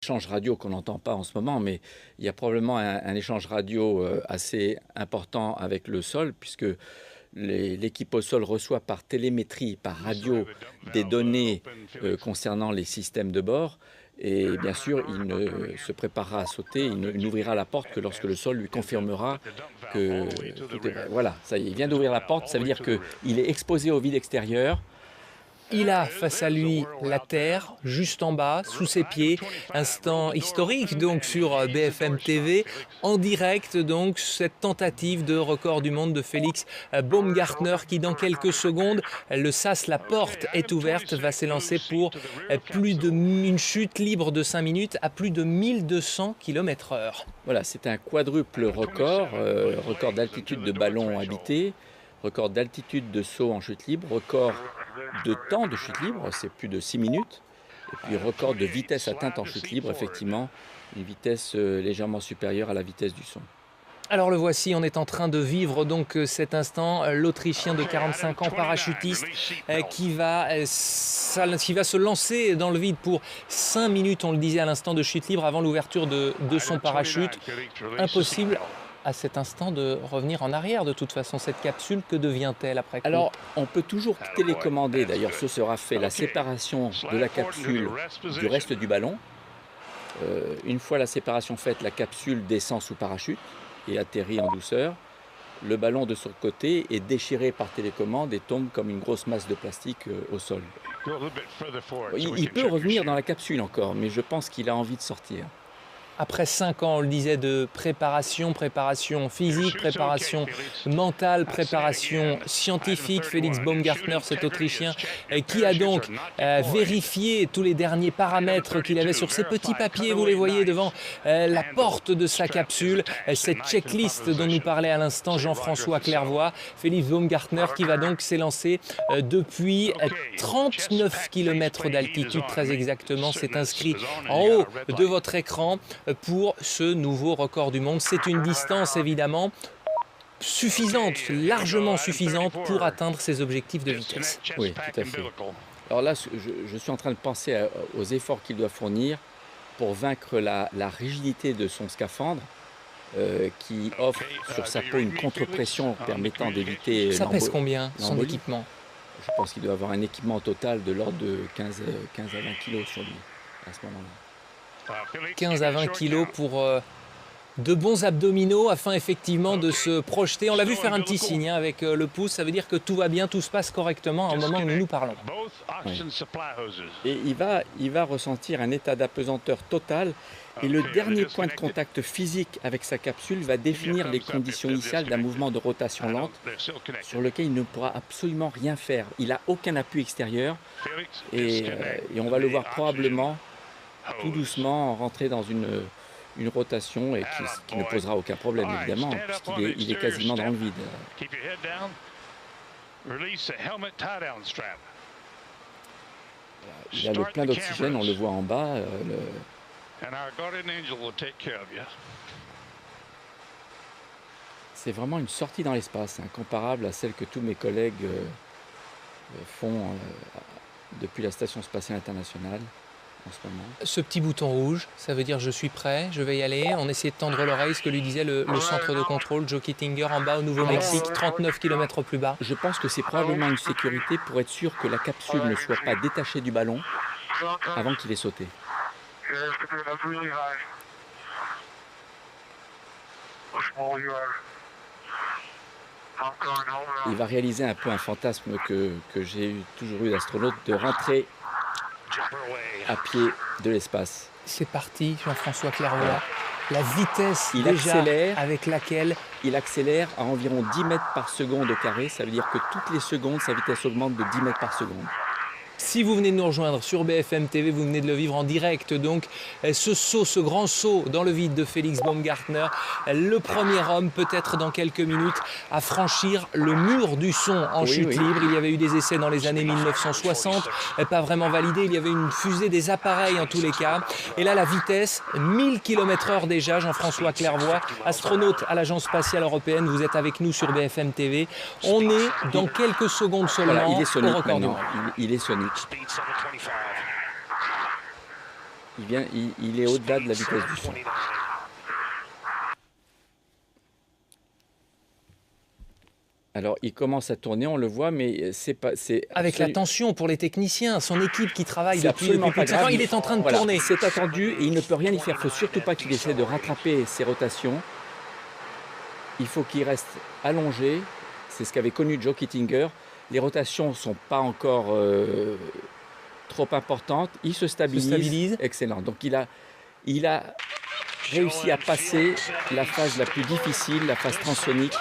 échange radio qu'on n'entend pas en ce moment, mais il y a probablement un échange radio assez important avec le sol, puisque l'équipe au sol reçoit par télémétrie, par radio, des données concernant les systèmes de bord. Et bien sûr, il ne se préparera à sauter, il n'ouvrira la porte que lorsque le sol lui confirmera que tout est vrai. Voilà, ça y est, il vient d'ouvrir la porte, ça veut dire qu'il est exposé au vide extérieur. Il a face à lui la terre, juste en bas, sous ses pieds. Instant historique donc sur BFM TV, en direct donc cette tentative de record du monde de Félix Baumgartner qui dans quelques secondes, le sas, la porte est ouverte, va s'élancer pour une chute libre de 5 minutes à plus de 1200 km/h. Voilà, c'est un quadruple record, record d'altitude de ballon habité, record d'altitude de saut en chute libre, record de temps de chute libre, c'est plus de 6 minutes, et puis record de vitesse atteinte en chute libre, effectivement, une vitesse légèrement supérieure à la vitesse du son. Alors le voici, on est en train de vivre donc cet instant, l'Autrichien de 45 ans, parachutiste, qui va se lancer dans le vide pour 5 minutes, on le disait à l'instant, de chute libre avant l'ouverture de son parachute. Impossible à cet instant de revenir en arrière de toute façon. Cette capsule, que devient-elle après coup? Alors, on peut toujours télécommander, d'ailleurs ce sera fait, la séparation de la capsule du reste du ballon. Une fois la séparation faite, la capsule descend sous parachute et atterrit en douceur. Le ballon de son côté est déchiré par télécommande et tombe comme une grosse masse de plastique au sol. Il peut revenir dans la capsule encore, mais je pense qu'il a envie de sortir. Après 5 ans, on le disait, de préparation physique, préparation mentale, préparation scientifique, Félix Baumgartner, cet Autrichien, qui a donc vérifié tous les derniers paramètres qu'il avait sur ces petits papiers, vous les voyez devant la porte de sa capsule, cette checklist dont nous parlait à l'instant Jean-François Clairvoy. Félix Baumgartner qui va donc s'élancer depuis 39 km d'altitude, très exactement, c'est inscrit en haut de votre écran pour ce nouveau record du monde. C'est une distance évidemment suffisante, largement suffisante pour atteindre ses objectifs de vitesse. Oui, tout à fait. Alors là, je suis en train de penser aux efforts qu'il doit fournir pour vaincre la rigidité de son scaphandre qui offre sur sa peau une contre-pression permettant d'éviter... Ça pèse combien, son équipement? Je pense qu'il doit avoir un équipement total de l'ordre de 15 à 20 kg sur lui à ce moment-là. 15 à 20 kilos pour de bons abdominaux afin effectivement de se projeter. On l'a vu faire un petit signe avec le pouce, ça veut dire que tout va bien, tout se passe correctement au moment où nous nous parlons. Oui. Et il va ressentir un état d'apesanteur total et le dernier point de contact physique avec sa capsule va définir les conditions initiales d'un mouvement de rotation lente sur lequel il ne pourra absolument rien faire. Il n'a aucun appui extérieur et on va le voir probablement tout doucement rentrer dans une rotation et qui ne posera aucun problème évidemment puisqu'il est quasiment dans le vide. Il a le plein d'oxygène, on le voit en bas. C'est vraiment une sortie dans l'espace, comparable à celle que tous mes collègues font depuis la Station spatiale internationale. En ce moment. Ce petit bouton rouge, ça veut dire je suis prêt, je vais y aller. On essayait de tendre l'oreille, ce que lui disait le centre de contrôle, Joe Kittinger, en bas au Nouveau-Mexique, 39 km plus bas. Je pense que c'est probablement une sécurité pour être sûr que la capsule ne soit pas détachée du ballon avant qu'il ait sauté. Il va réaliser un peu un fantasme que j'ai toujours eu d'astronaute, de rentrer à pied de l'espace. C'est parti, Jean-François Clairvoy. La vitesse avec laquelle... Il accélère à environ 10 mètres par seconde au carré. Ça veut dire que toutes les secondes, sa vitesse augmente de 10 mètres par seconde. Si vous venez de nous rejoindre sur BFM TV, vous venez de le vivre en direct, donc ce saut, ce grand saut dans le vide de Félix Baumgartner, le premier homme peut-être dans quelques minutes à franchir le mur du son en chute libre. Il y avait eu des essais dans les années 1960, pas vraiment validés, il y avait une fusée des appareils en tous les cas. Et là la vitesse, 1000 km/h déjà, Jean-François Clairvoy, astronaute à l'Agence spatiale européenne, vous êtes avec nous sur BFM TV. On est dans quelques secondes seulement il est sonique au record du monde. Il est sonique. il est au-delà de la vitesse du son. Alors, il commence à tourner, on le voit, mais c'est pas... Avec la tension pour les techniciens, son équipe qui travaille depuis plus de 5 ans, il est en train de tourner. C'est attendu et il ne peut rien y faire. Il ne faut surtout pas qu'il essaie de rattraper ses rotations. Il faut qu'il reste allongé. C'est ce qu'avait connu Joe Kittinger. Les rotations ne sont pas encore trop importantes. Il se stabilise. Excellent. Donc, il a réussi à passer la phase la plus difficile, la phase transsonique.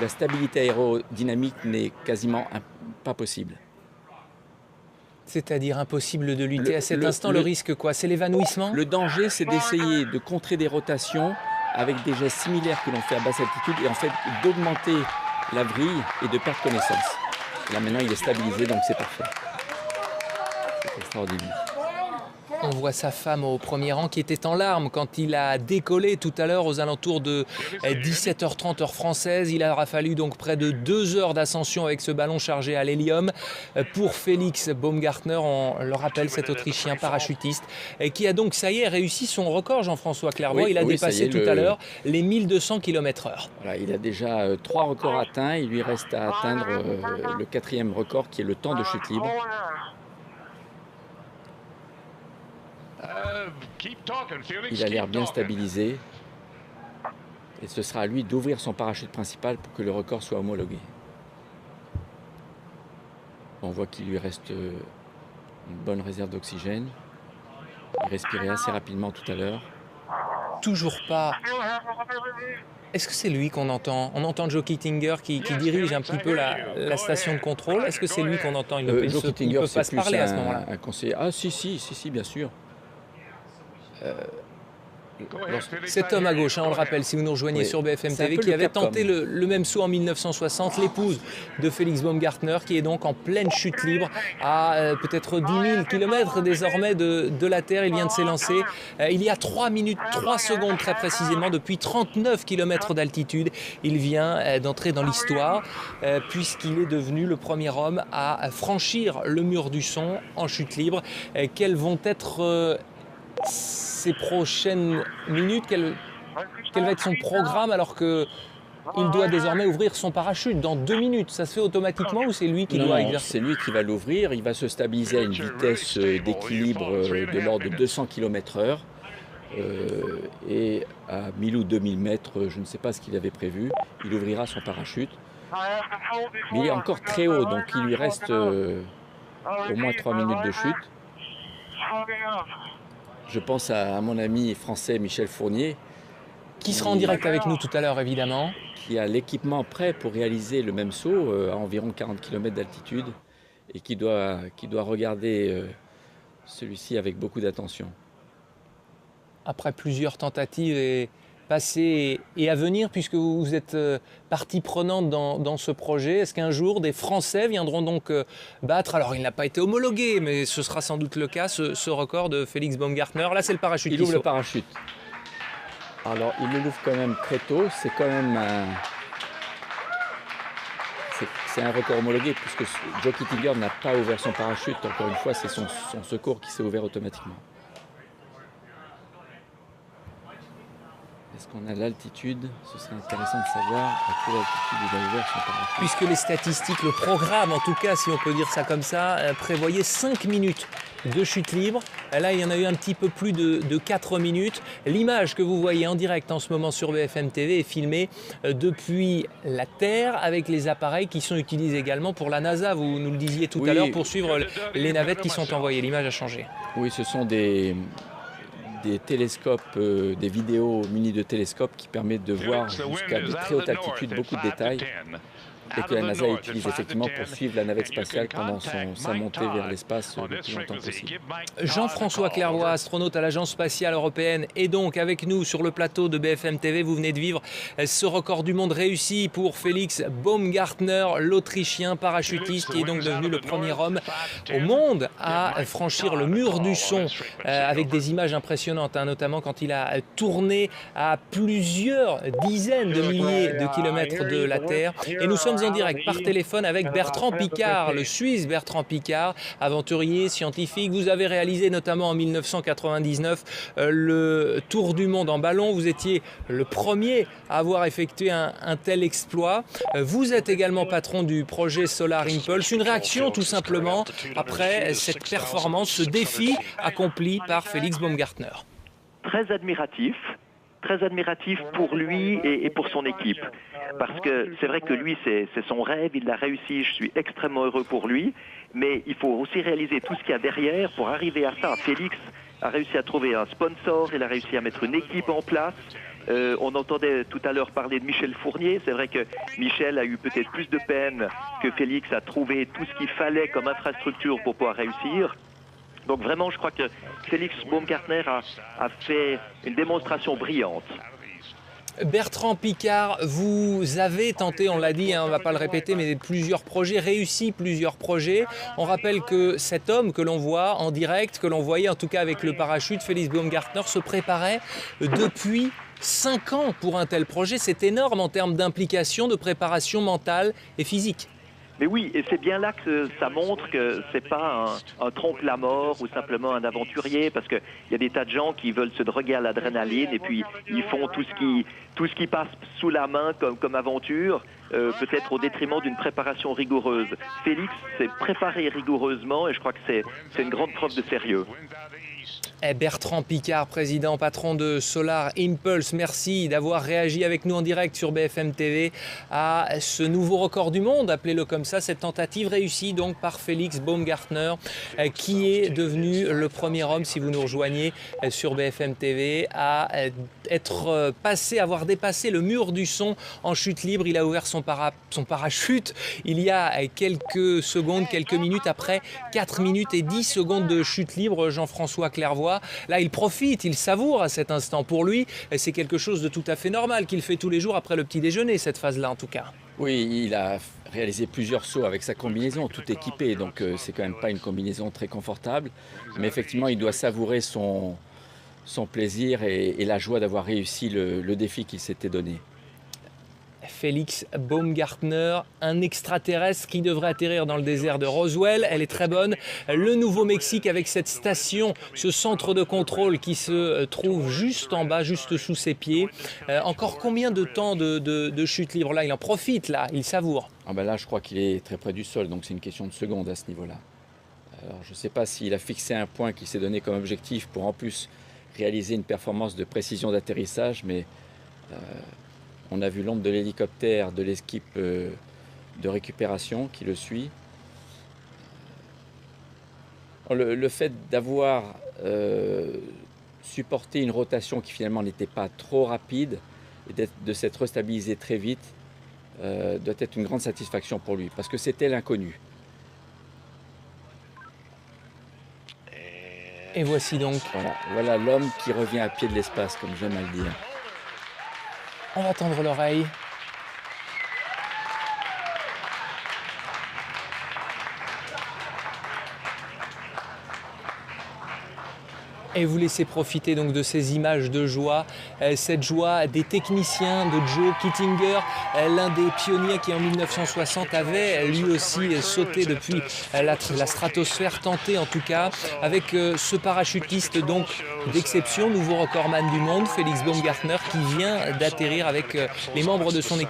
La stabilité aérodynamique n'est quasiment pas possible. C'est-à-dire impossible de lutter à cet instant. Le risque, quoi? C'est l'évanouissement? Le danger, c'est d'essayer de contrer des rotations avec des gestes similaires que l'on fait à basse altitude et en fait d'augmenter la vrille et de perdre connaissance. Là maintenant, il est stabilisé, donc c'est parfait. C'est extraordinaire. On voit sa femme au premier rang qui était en larmes quand il a décollé tout à l'heure aux alentours de 17h30 heure française. Il aura fallu donc près de 2 heures d'ascension avec ce ballon chargé à l'hélium pour Felix Baumgartner. On le rappelle, cet Autrichien parachutiste qui a donc, ça y est, réussi son record, Jean-François Clairvoy. Il a dépassé tout à l'heure les 1200 km/h. Voilà, il a déjà 3 records atteints. Il lui reste à atteindre le 4e record qui est le temps de chute libre. Il a l'air bien stabilisé et ce sera à lui d'ouvrir son parachute principal pour que le record soit homologué. On voit qu'il lui reste une bonne réserve d'oxygène. Il respirait assez rapidement tout à l'heure. Toujours pas. Est-ce que c'est lui qu'on entend? On entend Joe Kittinger qui dirige un petit peu la station de contrôle. Est-ce que c'est lui qu'on entend? Il ne peut pas se parler à ce moment-là. Un conseiller. Ah si, bien sûr. Cet homme à gauche, on le rappelle, si vous nous rejoignez sur BFM TV, qui avait tenté le même saut en 1960, l'épouse de Felix Baumgartner, qui est donc en pleine chute libre, à peut-être 10 000 km désormais de la Terre. Il vient de s'élancer. Il y a 3 minutes, 3 secondes très précisément, depuis 39 km d'altitude. Il vient d'entrer dans l'histoire, puisqu'il est devenu le premier homme à franchir le mur du son en chute libre. Quels vont être ces prochaines minutes, quel va être son programme alors qu'il doit désormais ouvrir son parachute dans 2 minutes? Ça se fait automatiquement ou c'est lui qui doit exercer? C'est lui qui va l'ouvrir. Il va se stabiliser à une vitesse d'équilibre de l'ordre de 200 km/h. Et à 1000 ou 2000 mètres, je ne sais pas ce qu'il avait prévu, il ouvrira son parachute. Mais il est encore très haut, donc il lui reste au moins 3 minutes de chute. Je pense à mon ami français Michel Fournier. Qui sera en direct avec nous tout à l'heure, évidemment. Qui a l'équipement prêt pour réaliser le même saut à environ 40 km d'altitude et qui doit regarder celui-ci avec beaucoup d'attention. Après plusieurs tentatives passées et à venir, puisque vous êtes partie prenante dans ce projet, est-ce qu'un jour des Français viendront donc battre, alors il n'a pas été homologué, mais ce sera sans doute le cas, ce record de Felix Baumgartner? Là, c'est le parachute. Il ouvre le parachute. Alors, il le ouvre quand même très tôt. C'est quand même c'est un record homologué, puisque Joe Kittinger n'a pas ouvert son parachute. Encore une fois, c'est son secours qui s'est ouvert automatiquement. Est-ce qu'on a l'altitude? Ce serait intéressant de savoir à quelle altitude il a ouvert son parachute. Puisque les statistiques, le programme en tout cas, si on peut dire ça comme ça, prévoyait 5 minutes de chute libre. Là, il y en a eu un petit peu plus de 4 minutes. L'image que vous voyez en direct en ce moment sur BFM TV est filmée depuis la Terre avec les appareils qui sont utilisés également pour la NASA. Vous nous le disiez tout à l'heure, pour suivre les navettes qui sont envoyées. L'image a changé. Oui, ce sont des télescopes, des vidéos mini de télescopes qui permettent de voir jusqu'à de très haute altitude beaucoup de détails et que la NASA utilise effectivement pour suivre la navette spatiale pendant sa montée vers l'espace le plus longtemps possible. Jean-François Clairvoy, astronaute à l'Agence spatiale européenne, est donc avec nous sur le plateau de BFM TV. Vous venez de vivre ce record du monde réussi pour Felix Baumgartner, l'Autrichien parachutiste, qui est donc devenu le premier homme au monde à franchir le mur du son avec des images impressionnantes, notamment quand il a tourné à plusieurs dizaines de milliers de kilomètres de la Terre. Et nous sommes sommes en direct par téléphone avec Bertrand Piccard, le Suisse Bertrand Piccard, aventurier, scientifique. Vous avez réalisé notamment en 1999 le tour du monde en ballon. Vous étiez le premier à avoir effectué un tel exploit. Vous êtes également patron du projet Solar Impulse. Une réaction tout simplement après cette performance, ce défi accompli par Félix Baumgartner. Très admiratif pour lui et pour son équipe. Parce que c'est vrai que lui, c'est son rêve, il l'a réussi, je suis extrêmement heureux pour lui, mais il faut aussi réaliser tout ce qu'il y a derrière pour arriver à ça. Félix a réussi à trouver un sponsor, il a réussi à mettre une équipe en place. On entendait tout à l'heure parler de Michel Fournier. C'est vrai que Michel a eu peut-être plus de peine que Félix à trouver tout ce qu'il fallait comme infrastructure pour pouvoir réussir. Donc vraiment, je crois que Félix Baumgartner a fait une démonstration brillante. Bertrand Piccard, vous avez tenté, on l'a dit, on ne va pas le répéter, mais plusieurs projets, réussi plusieurs projets. On rappelle que cet homme que l'on voit en direct, que l'on voyait en tout cas avec le parachute, Félix Baumgartner, se préparait depuis 5 ans pour un tel projet. C'est énorme en termes d'implication, de préparation mentale et physique. Mais oui, et c'est bien là que ça montre que c'est pas un trompe-la-mort ou simplement un aventurier, parce qu'il y a des tas de gens qui veulent se droguer à l'adrénaline et puis ils font tout ce qui passe sous la main comme aventure, peut-être au détriment d'une préparation rigoureuse. Félix s'est préparé rigoureusement et je crois que c'est une grande preuve de sérieux. Bertrand Piccard, président, patron de Solar Impulse, merci d'avoir réagi avec nous en direct sur BFM TV à ce nouveau record du monde, appelez-le comme ça, cette tentative réussie donc par Félix Baumgartner, qui est devenu le premier homme, si vous nous rejoignez sur BFM TV, à être passé, avoir dépassé le mur du son en chute libre. Il a ouvert son parachute il y a quelques secondes, quelques minutes, après 4 minutes et 10 secondes de chute libre, Jean-François Clairvoy. Là, il profite, il savoure à cet instant. Pour lui, c'est quelque chose de tout à fait normal qu'il fait tous les jours après le petit déjeuner, cette phase-là en tout cas. Oui, il a réalisé plusieurs sauts avec sa combinaison, tout équipé, donc c'est quand même pas une combinaison très confortable. Mais effectivement, il doit savourer son plaisir et la joie d'avoir réussi le défi qu'il s'était donné. Félix Baumgartner, un extraterrestre qui devrait atterrir dans le désert de Roswell. Elle est très bonne. Le Nouveau-Mexique avec cette station, ce centre de contrôle qui se trouve juste en bas, juste sous ses pieds. Encore combien de temps de chute libre là? Il en profite là, il savoure. Ah ben là, je crois qu'il est très près du sol, donc c'est une question de secondes à ce niveau-là. Alors, je ne sais pas s'il a fixé un point qu'il s'est donné comme objectif pour en plus réaliser une performance de précision d'atterrissage, mais on a vu l'ombre de l'hélicoptère de l'équipe de récupération qui le suit. Le fait d'avoir supporté une rotation qui finalement n'était pas trop rapide et de s'être restabilisé très vite doit être une grande satisfaction pour lui, parce que c'était l'inconnu. Et voici donc. Voilà l'homme qui revient à pied de l'espace, comme j'aime à le dire. On va tendre l'oreille. Et vous laissez profiter donc de ces images de joie, cette joie des techniciens de Joe Kittinger, l'un des pionniers qui en 1960 avait lui aussi sauté depuis la stratosphère, tenté en tout cas, avec ce parachutiste donc d'exception, nouveau recordman du monde, Félix Baumgartner, qui vient d'atterrir avec les membres de son équipe.